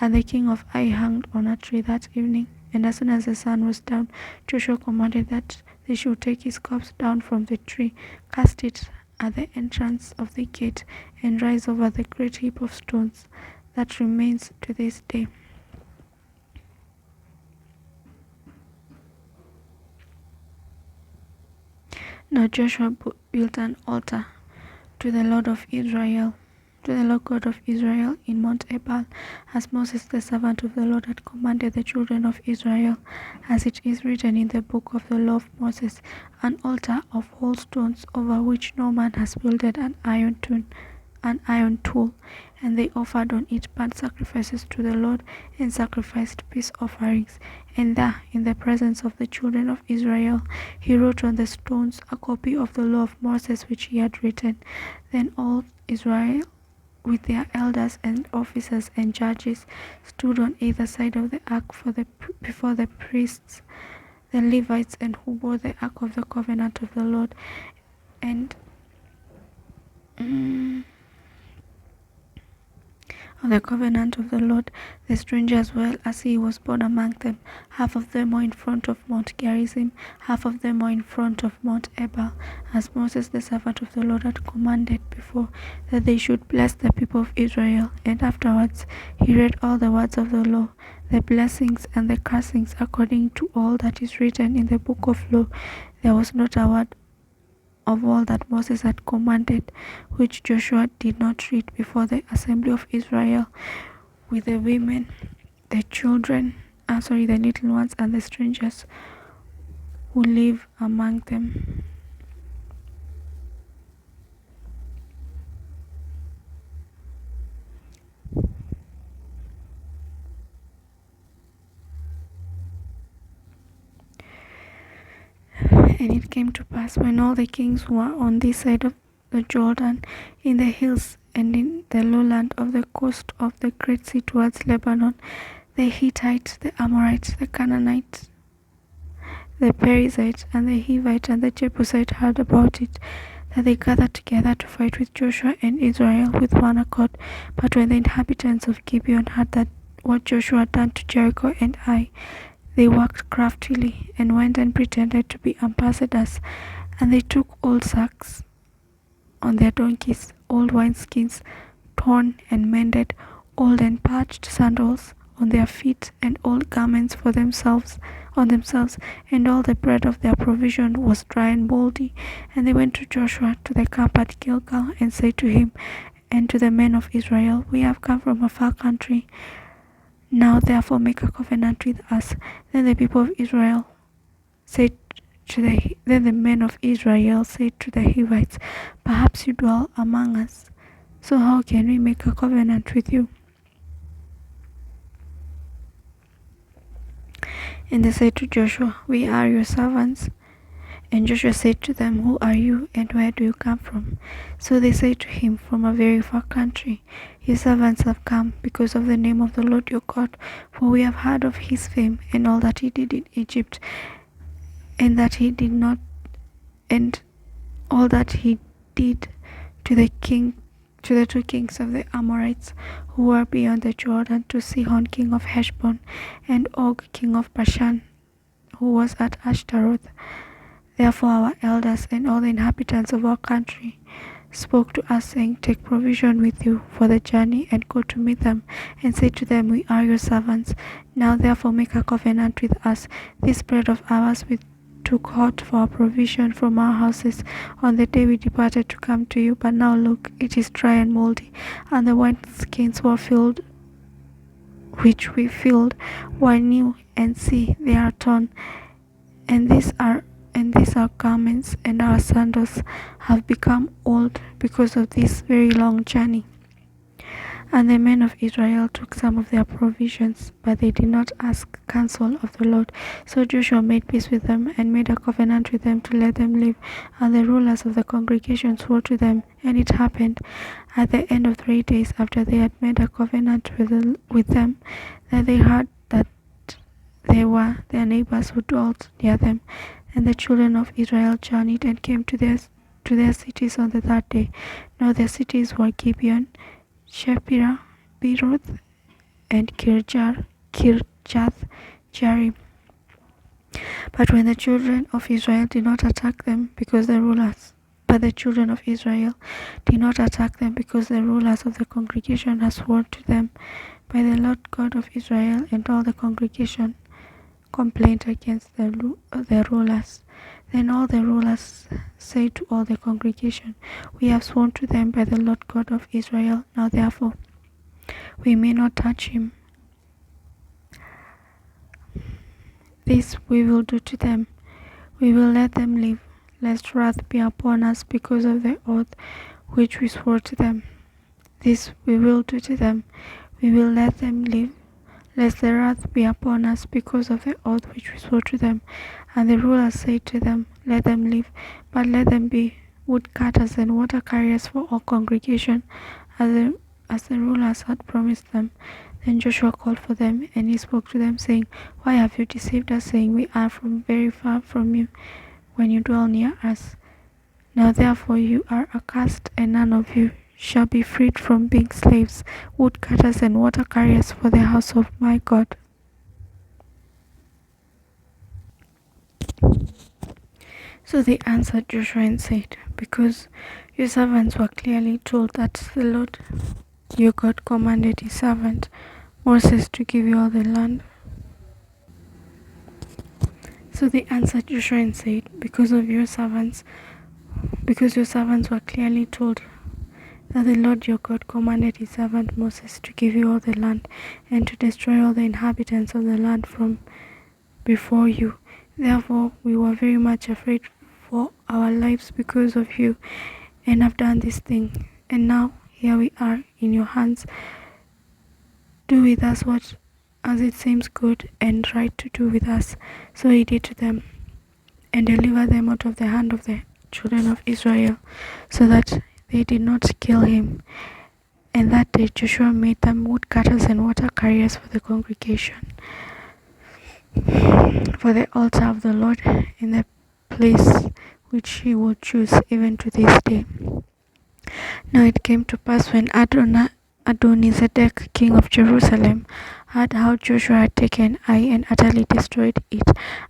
And the king of Ai hung on a tree that evening. And as soon as the sun was down, Joshua commanded that they should take his corpse down from the tree, cast it at the entrance of the gate, and rise over the great heap of stones that remains to this day. Now Joshua built an altar to the Lord of Israel, to the Lord God of Israel, in Mount Ebal, as Moses the servant of the Lord had commanded the children of Israel, as it is written in the book of the law of Moses, an altar of whole stones, over which no man has builded an iron tune an iron tool, and they offered on it burnt sacrifices to the Lord and sacrificed peace offerings. And there, in the presence of the children of Israel, he wrote on the stones a copy of the law of Moses which he had written. Then all Israel, with their elders and officers and judges, stood on either side of the ark before the priests, the Levites, and who bore the ark of the covenant of the Lord, and of the covenant of the Lord, the strangers well as he was born among them. Half of them were in front of Mount Gerizim, half of them were in front of Mount Ebal, as Moses the servant of the Lord had commanded before, that they should bless the people of Israel. And afterwards he read all the words of the law, the blessings and the cursings, according to all that is written in the book of law. There was not a word of all that Moses had commanded, which Joshua did not read before the assembly of Israel, with the women, the children, the little ones, and the strangers who live among them. And it came to pass, when all the kings who were on this side of the Jordan, in the hills and in the lowland of the coast of the great sea towards Lebanon, the Hittites, the Amorites, the Canaanites, the Perizzite, and the Hivite, and the Jebusite heard about it, that they gathered together to fight with Joshua and Israel with one accord. But when the inhabitants of Gibeon heard that what Joshua had done to Jericho and Ai, they worked craftily, and went and pretended to be ambassadors, and they took old sacks on their donkeys, old wineskins, torn and mended, old and patched sandals on their feet, and old garments for themselves, and all the bread of their provision was dry and moldy. And they went to Joshua to the camp at Gilgal, and said to him and to the men of Israel, We have come from a far country. Now therefore make a covenant with us. Then the people of Israel said then the men of Israel said to the Hivites, Perhaps you dwell among us, so how can we make a covenant with you? And they said to Joshua, We are your servants. And Joshua said to them, Who are you, and where do you come from? So they said to him, From a very far country. Your servants have come because of the name of the Lord your God, for we have heard of his fame, and all that he did in Egypt, and all that he did to the two kings of the Amorites who were beyond the Jordan, to Sihon king of Heshbon, and Og king of Bashan, who was at Ashtaroth. Therefore our elders and all the inhabitants of our country spoke to us, saying, Take provision with you for the journey, and go to meet them, and say to them, We are your servants. Now therefore make a covenant with us. This bread of ours we took hot for our provision from our houses on the day we departed to come to you, but now look, it is dry and moldy, and the wineskins which we filled were new, and see, they are torn, and these our garments and our sandals have become old because of this very long journey. And the men of Israel took some of their provisions, but they did not ask counsel of the Lord. So Joshua made peace with them, and made a covenant with them to let them live. And the rulers of the congregation swore to them. And it happened at the end of 3 days, after they had made a covenant with them, that they heard that they were their neighbors who dwelt near them. And the children of Israel journeyed and came to their cities on the 3rd day. Now their cities were Gibeon, Shepherah, Beeroth, and Kirjath Jearim. But the children of Israel did not attack them, because the rulers of the congregation had sworn to them by the Lord God of Israel, and all the congregation complained against the rulers. Then all the rulers said to all the congregation, We have sworn to them by the Lord God of Israel. Now therefore we may not touch him. This we will do to them. We will let them live, lest wrath be upon us because of the oath which we swore to them. this we will do to them. We will let them live, lest the wrath be upon us because of the oath which we swore to them. And the rulers said to them, Let them live, but let them be woodcutters and water carriers for all congregation, as the rulers had promised them. Then Joshua called for them, and he spoke to them, saying, Why have you deceived us, saying, We are from very far from you, when you dwell near us? Now therefore you are accursed, and none of you shall be freed from being slaves, woodcutters and water carriers for the house of my God. So they answered Joshua and said, Because your servants were clearly told that the Lord your God commanded his servant Moses to give you all the land. So they answered Joshua and said, Because your servants were clearly told that the Lord your God commanded his servant Moses to give you all the land and to destroy all the inhabitants of the land from before you. Therefore we were very much afraid for our lives because of you, and have done this thing. And now here we are in your hands. Do with us what as it seems good and right to do with us. So he did to them, and delivered them out of the hand of the children of Israel, so that they did not kill him. And that day Joshua made them woodcutters and water carriers for the congregation, for the altar of the Lord in the place which he would choose, even to this day. Now it came to pass when Adonizedek, king of Jerusalem, heard how Joshua had taken Ai and utterly destroyed it,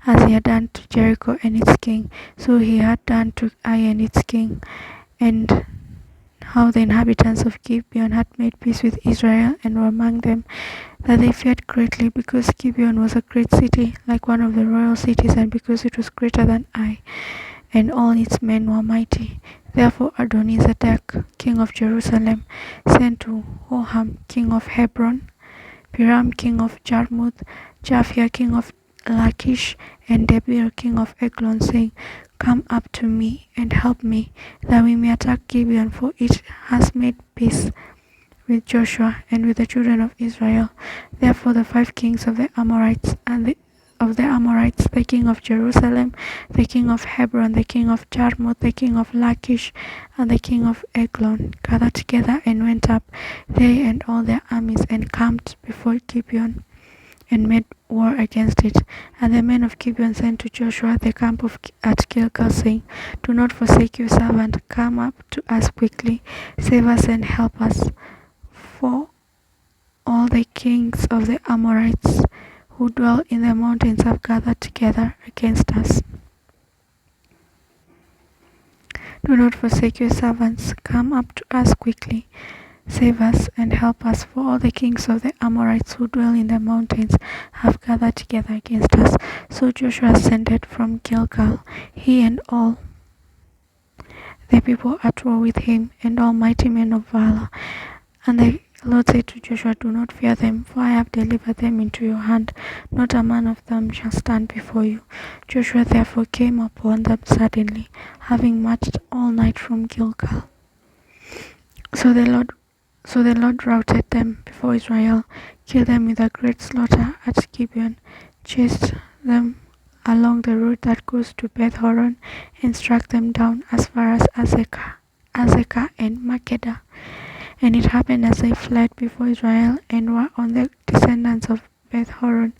as he had done to Jericho and its king, so he had done to Ai and its king, and how the inhabitants of Gibeon had made peace with Israel and were among them, that they feared greatly, because Gibeon was a great city, like one of the royal cities, and because it was greater than Ai, and all its men were mighty. Therefore Adonizedek, king of Jerusalem, sent to Hoham, king of Hebron, Piram, king of Jarmuth, Japhia, king of Lachish, and Debir, king of Eglon, saying, Come up to me and help me, that we may attack Gibeon, for it has made peace with Joshua and with the children of Israel. Therefore the 5 kings of the Amorites the king of Jerusalem, the king of Hebron, the king of Jarmuth, the king of Lachish, and the king of Eglon, gathered together and went up, they and all their armies, and camped before Gibeon, and made war against it. And the men of Gibeon sent to Joshua the camp at Gilgal, saying, Do not forsake your servant, come up to us quickly, save us and help us, for all the kings of the Amorites who dwell in the mountains have gathered together against us. Do not forsake your servants, come up to us quickly, save us and help us, for all the kings of the Amorites who dwell in the mountains have gathered together against us. So Joshua ascended from Gilgal, he and all the people at war with him, and all mighty men of valor. And the Lord said to Joshua, Do not fear them, for I have delivered them into your hand. Not a man of them shall stand before you. Joshua therefore came upon them suddenly, having marched all night from Gilgal. So the Lord routed them before Israel, killed them with a great slaughter at Gibeon, chased them along the road that goes to Beth Horon, and struck them down as far as Azekah and Makkedah. And it happened as they fled before Israel and were on the descendants of Beth Horon,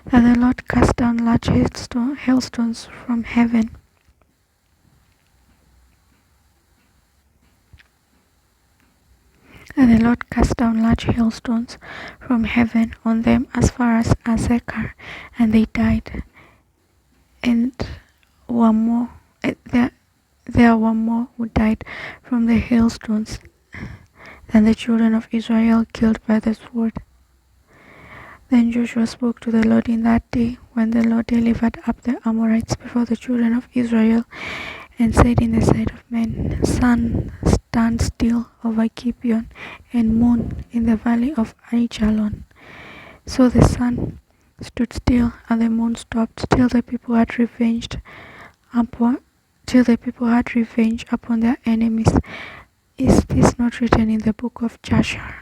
that the Lord cast down large hailstones from heaven. And the Lord cast down large hailstones from heaven on them as far as Azekah, and they died. And there were more who died from the hailstones than the children of Israel killed by the sword. Then Joshua spoke to the Lord in that day, when the Lord delivered up the Amorites before the children of Israel, and said in the sight of men, Sun, stand still over Gibeon, and moon in the valley of Aijalon. So the sun stood still, and the moon stopped, till the people had revenge upon their enemies. is this not written in the book of Jasher?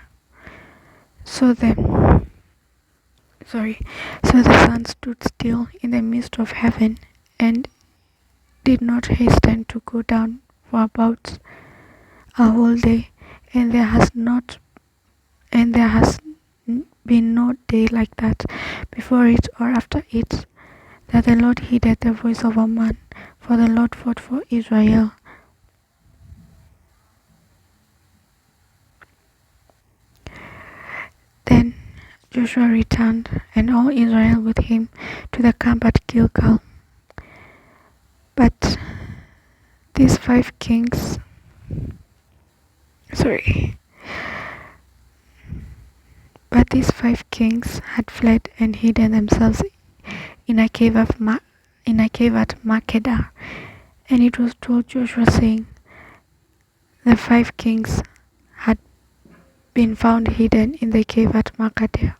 So the so the sun stood still in the midst of heaven, and did not hasten to go down for about a whole day, and there has been no day like that before it or after it, that the Lord heeded the voice of a man, for the Lord fought for Israel. Then Joshua returned, and all Israel with him, to the camp at Gilgal. But these five kings had fled and hidden themselves in a cave at Makkedah. And it was told Joshua, saying, the 5 kings had been found hidden in the cave at Makkedah.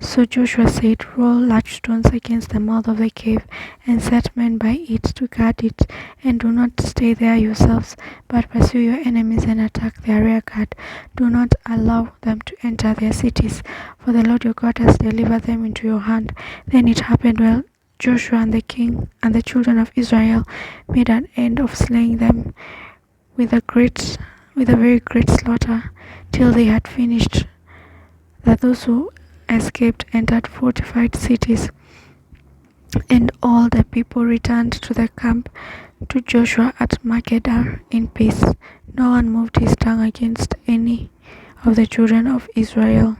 So Joshua said, roll large stones against the mouth of the cave, and set men by it to guard it, and do not stay there yourselves, but pursue your enemies and attack their rear guard. Do not allow them to enter their cities, for the Lord your God has delivered them into your hand. Then it happened, while Joshua and the king and the children of Israel made an end of slaying them with a very great slaughter, till they had finished, that those who escaped entered fortified cities. And all the people returned to the camp to Joshua at Makkedah in peace. No one moved his tongue against any of the children of Israel.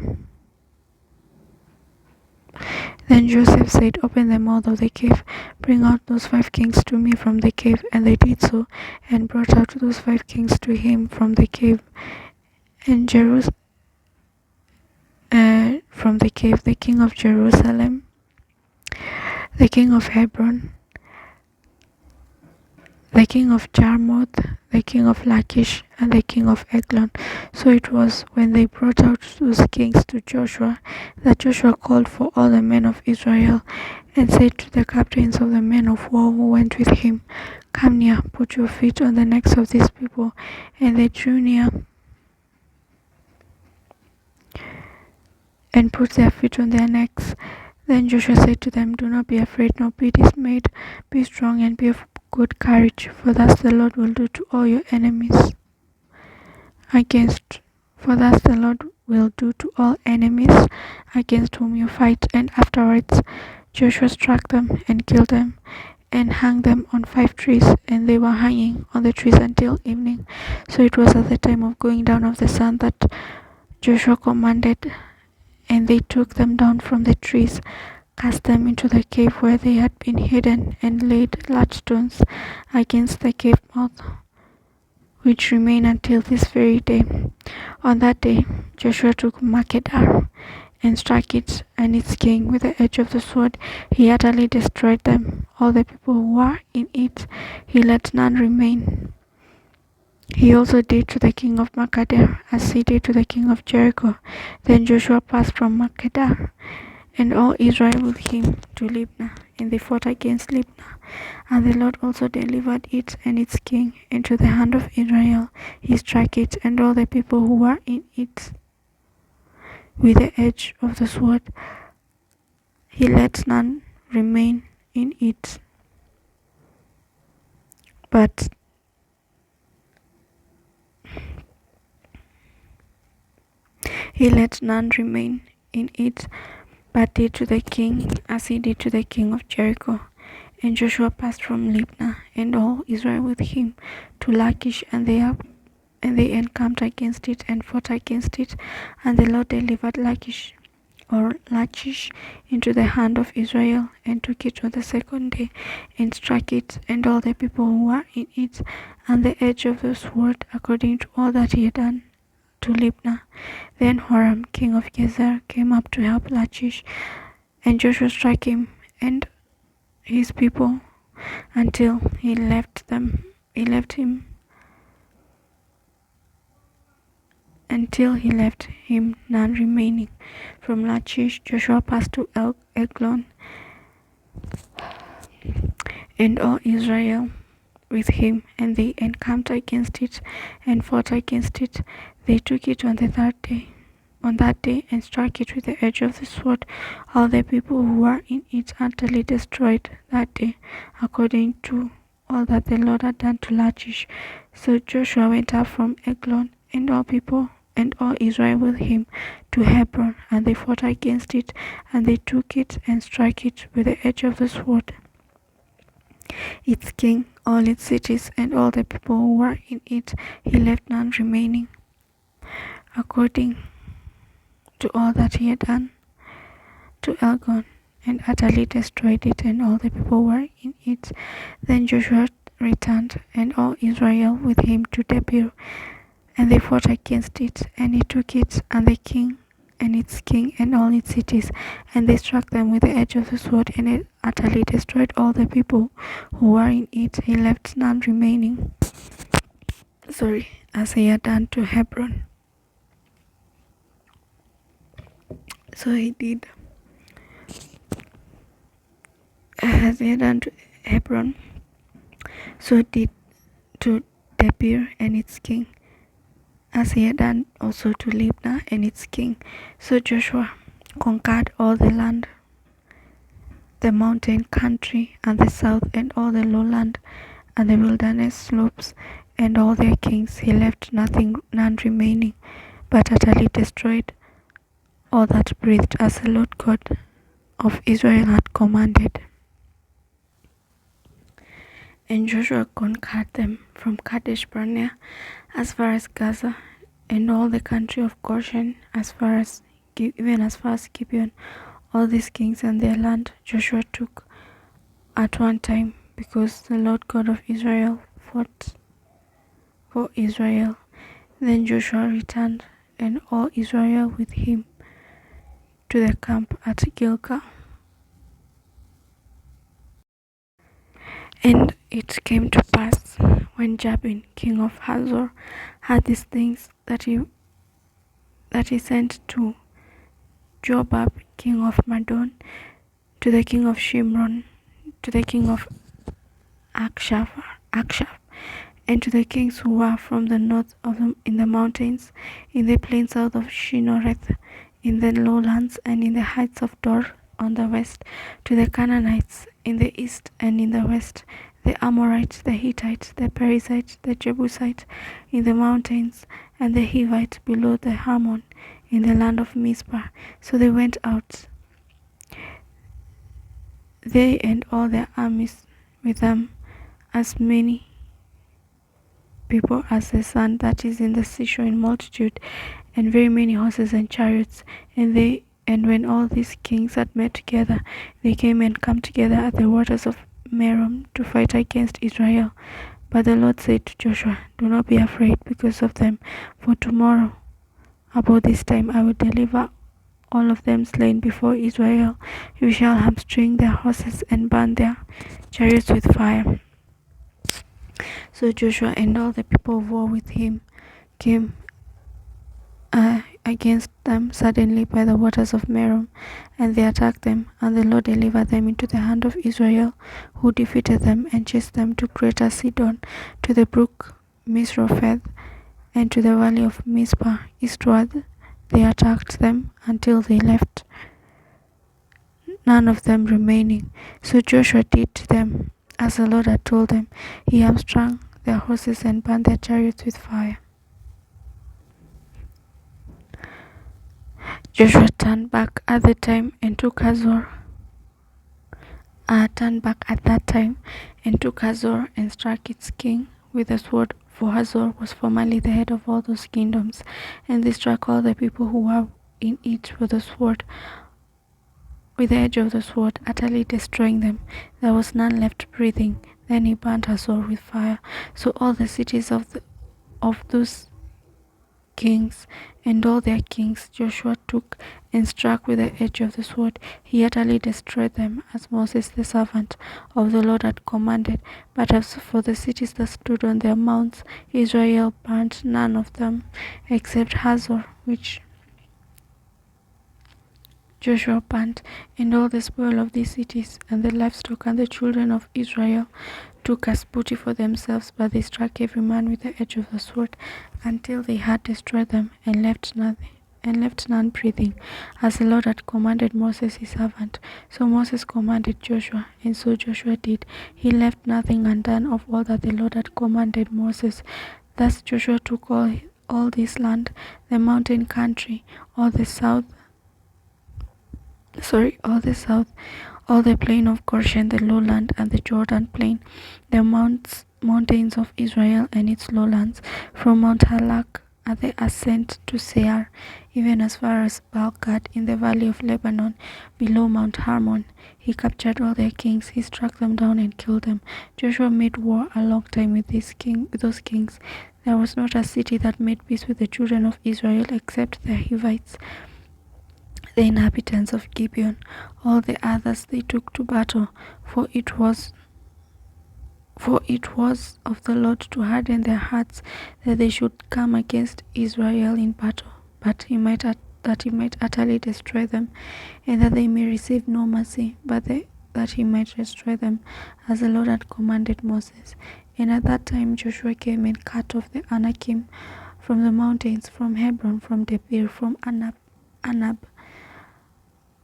Then Joseph said, open the mouth of the cave, bring out those 5 kings to me from the cave. And they did so, and brought out those 5 kings to him from the cave. And from the cave, the king of Jerusalem, the king of Hebron, the king of Jarmuth, the king of Lachish, and the king of Eglon. So it was, when they brought out those kings to Joshua, that Joshua called for all the men of Israel, and said to the captains of the men of war who went with him, come near, put your feet on the necks of these people. And they drew near and put their feet on their necks. Then Joshua said to them, do not be afraid, nor be dismayed. Be strong and be of good courage, for thus the Lord will do to all your enemies against whom you fight. And afterwards Joshua struck them and killed them, and hung them on 5 trees, and they were hanging on the trees until evening. So it was at the time of going down of the sun that Joshua commanded, and they took them down from the trees, cast them into the cave where they had been hidden, and laid large stones against the cave mouth, which remain until this very day. On that day Joshua took Makkedah, and struck it and its king with the edge of the sword. He utterly destroyed them, all the people who were in it. He let none remain. He also did to the king of Makkedah as he did to the king of Jericho. Then Joshua passed from Makkedah, and all Israel with him, to Libnah, and they fought against Libnah. And the Lord also delivered it and its king into the hand of Israel. He struck it and all the people who were in it with the edge of the sword. He let none remain in it. But did to the king as he did to the king of Jericho. And Joshua passed from Libnah, and all Israel with him, to Lachish, and they encamped against it and fought against it. And the Lord delivered Lachish into the hand of Israel, and took it on the 2nd day, and struck it and all the people who were in it, and the edge of the sword, according to all that he had done to Libnah. Then Horam, king of Gezer, came up to help Lachish, and Joshua struck him and his people until he left him none remaining. From Lachish Joshua passed to Eglon, and all Israel with him, and they encamped against it and fought against it. They took it on the third day. On that day, and struck it with the edge of the sword. All the people who were in it utterly destroyed that day, according to all that the Lord had done to Lachish. So Joshua went up from Eglon, and all people and all Israel with him, to Hebron, and they fought against it, and they took it and struck it with the edge of the sword. Its king, all its cities, and all the people who were in it, he left none remaining, according to all that he had done to Elgon, and utterly destroyed it, and all the people were in it. Then Joshua returned, and all Israel with him, to Debir, and they fought against it, and he took it, and the king, and its king, and all its cities, and they struck them with the edge of the sword, and it utterly destroyed all the people who were in it. He left none remaining. As he had done to Hebron. So he did as he had done to Hebron, so did to Debir and its king, as he had done also to Libnah and its king. So Joshua conquered all the land, the mountain country, and the south, and all the lowland, and the wilderness slopes, and all their kings. He left none remaining, but utterly destroyed all that breathed, as the Lord God of Israel had commanded. And Joshua conquered them from Kadesh Barnea as far as Gaza, and all the country of Goshen, even as far as Gibeon. All these kings and their land Joshua took at one time, because the Lord God of Israel fought for Israel. Then Joshua returned, and all Israel with him, to the camp at Gilgal. And it came to pass, when Jabin, king of Hazor, heard these things, that he sent to Jobab, king of Madon, to the king of Shimron, to the king of Akshaf, and to the kings who were from the north in the mountains, in the plain south of Shinnoreth, in the lowlands, and in the heights of Dor on the west, to the Canaanites in the east and in the west, the Amorite, the Hittite, the Perizzite, the Jebusite in the mountains, and the Hivite below the Hermon, in the land of Mizpah. So they went out, they and all their armies with them, as many people as the sand that is in the seashore in multitude, and very many horses and chariots. And when all these kings had met together, they came and come together at the waters of Merom to fight against Israel. But the Lord said to Joshua, "Do not be afraid because of them, for tomorrow about this time I will deliver all of them slain before Israel. You shall hamstring their horses and burn their chariots with fire." So Joshua and all the people of war with him came against them suddenly by the waters of Merom, and they attacked them, and the Lord delivered them into the hand of Israel, who defeated them and chased them to Greater Sidon, to the brook Misropheth, and to the valley of Mizpah eastward. They attacked them until they left none of them remaining. So Joshua did to them as the Lord had told them. He hamstrung their horses and burned their chariots with fire. Joshua turned back at that time and took Hazor. And struck its king with a sword, for Hazor was formerly the head of all those kingdoms. And they struck all the people who were in it with the edge of the sword, utterly destroying them. There was none left breathing. Then he burned Hazor with fire. So all the cities of those kings and all their kings Joshua took and struck with the edge of the sword. He utterly destroyed them, as Moses the servant of the Lord had commanded. But as for the cities that stood on their mounts, Israel burnt none of them, except Hazor, which Joshua burnt, and all the spoil of these cities, and the livestock and the children of Israel, took as booty for themselves, but they struck every man with the edge of the sword until they had destroyed them and left none breathing, as the Lord had commanded Moses his servant. So Moses commanded Joshua, and so Joshua did. He left nothing undone of all that the Lord had commanded Moses. Thus Joshua took all this land, the mountain country, all the south, all the plain of Goshen, the lowland, and the Jordan plain, the mountains of Israel and its lowlands, from Mount Halak at the ascent to Seir, even as far as Baal-Gad in the valley of Lebanon, below Mount Hermon. He captured all their kings, he struck them down and killed them. Joshua made war a long time with those kings. There was not a city that made peace with the children of Israel except the Hivites, the inhabitants of Gibeon. All the others they took to battle, for it was of the Lord to harden their hearts, that they should come against Israel in battle, that he might utterly destroy them, and that they may receive no mercy, but that he might destroy them, as the Lord had commanded Moses. And at that time Joshua came and cut off the Anakim from the mountains, from Hebron, from Debir, from Anab,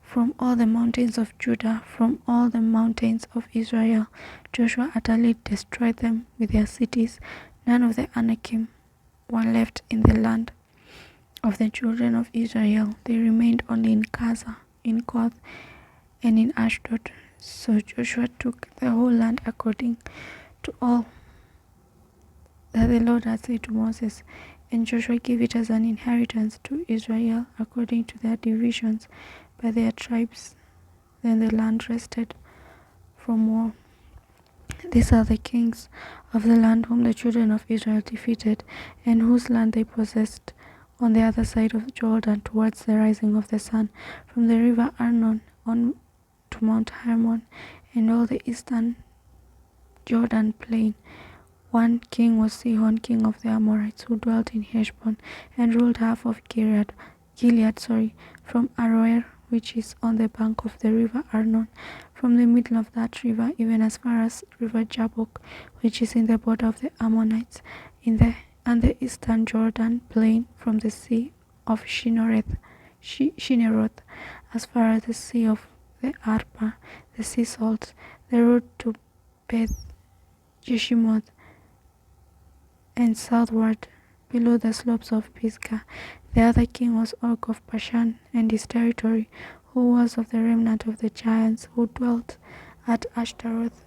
from all the mountains of Judah, from all the mountains of Israel. Joshua utterly destroyed them with their cities. None of the Anakim were left in the land of the children of Israel. They remained only in Gaza, in Koth, and in Ashdod. So Joshua took the whole land according to all that the Lord had said to Moses. And Joshua gave it as an inheritance to Israel according to their divisions by their tribes. Then the land rested from war. These are the kings of the land whom the children of Israel defeated, and whose land they possessed on the other side of Jordan towards the rising of the sun, from the river Arnon on to Mount Hermon, and all the eastern Jordan plain. One king was Sihon, king of the Amorites, who dwelt in Heshbon, and ruled half of Gilead, from Aroer, which is on the bank of the river Arnon, from the middle of that river, even as far as river Jabbok, which is in the border of the Ammonites, and the eastern Jordan plain, from the sea of Shineroth, as far as the sea of the Arpa, the sea salt, the road to Beth Jeshimoth, and southward below the slopes of Pisgah. The other king was Og of Bashan, and his territory, who was of the remnant of the giants, who dwelt at Ashtaroth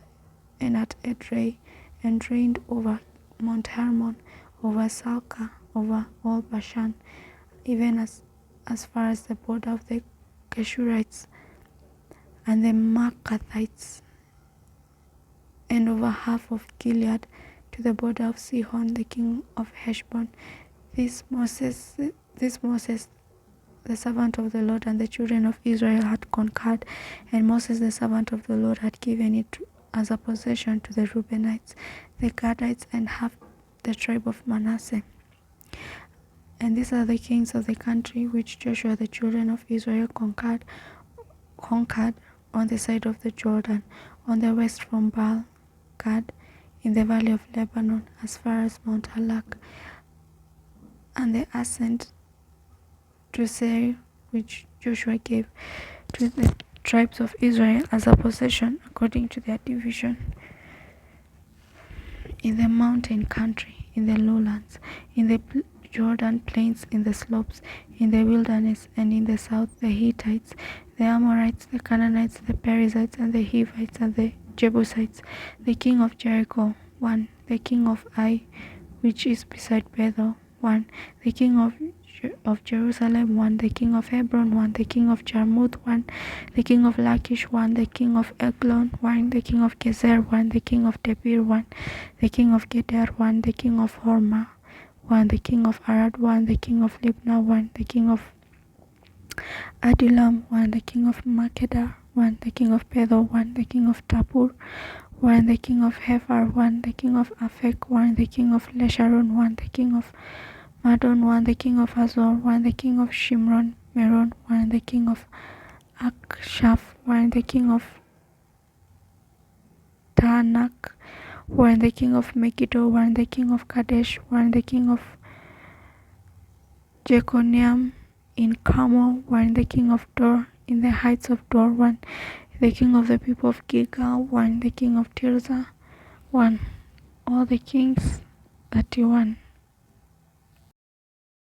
and at Edrei, and reigned over Mount Hermon, over Salca, over all Bashan, even as far as the border of the Geshurites and the Maacathites, and over half of Gilead, to the border of Sihon, the king of Heshbon. This Moses, the servant of the Lord, and the children of Israel had conquered, and Moses, the servant of the Lord, had given it as a possession to the Reubenites, the Gadites, and half the tribe of Manasseh. And these are the kings of the country which Joshua, the children of Israel, conquered on the side of the Jordan, on the west from Baal-Gad, in the valley of Lebanon, as far as Mount Halak, and the ascent to Seir, which Joshua gave to the tribes of Israel as a possession according to their division, in the mountain country, in the lowlands, in the Jordan plains, in the slopes, in the wilderness, and in the south, the Hittites, the Amorites, the Canaanites, the Perizzites, and the Hivites, and the Jebusites. The king of Jericho, 1. The king of Ai, which is beside Bethel, 1. The king of Jerusalem, 1. The king of Hebron, 1. The king of Jarmuth, 1. The king of Lachish, 1. The king of Eglon, 1. The king of Gezer, 1. The king of Debir, 1. The king of Geder, 1. The king of Hormah, 1. The king of Arad, 1. The king of Libnah, 1. The king of Adullam, 1. The king of Makeda, 1. The king of Bethel, 1. The king of Tabur, 1. The king of Hefer, 1. The king of Aphek, 1. The king of Lesharon, 1. The king of Madon, 1. The king of Hazor, 1. The king of Shimron Meron, 1. The king of Akshaph, 1. The king of Taanach, Warren the king of Megiddo, Warren the king of Kadesh, Warren the king of Jeconiam in Carmel, Warren the king of Dor in the heights of Dor, Warren the king of the people of Gilgal, Warren the king of Tirzah, Warren all the kings 31.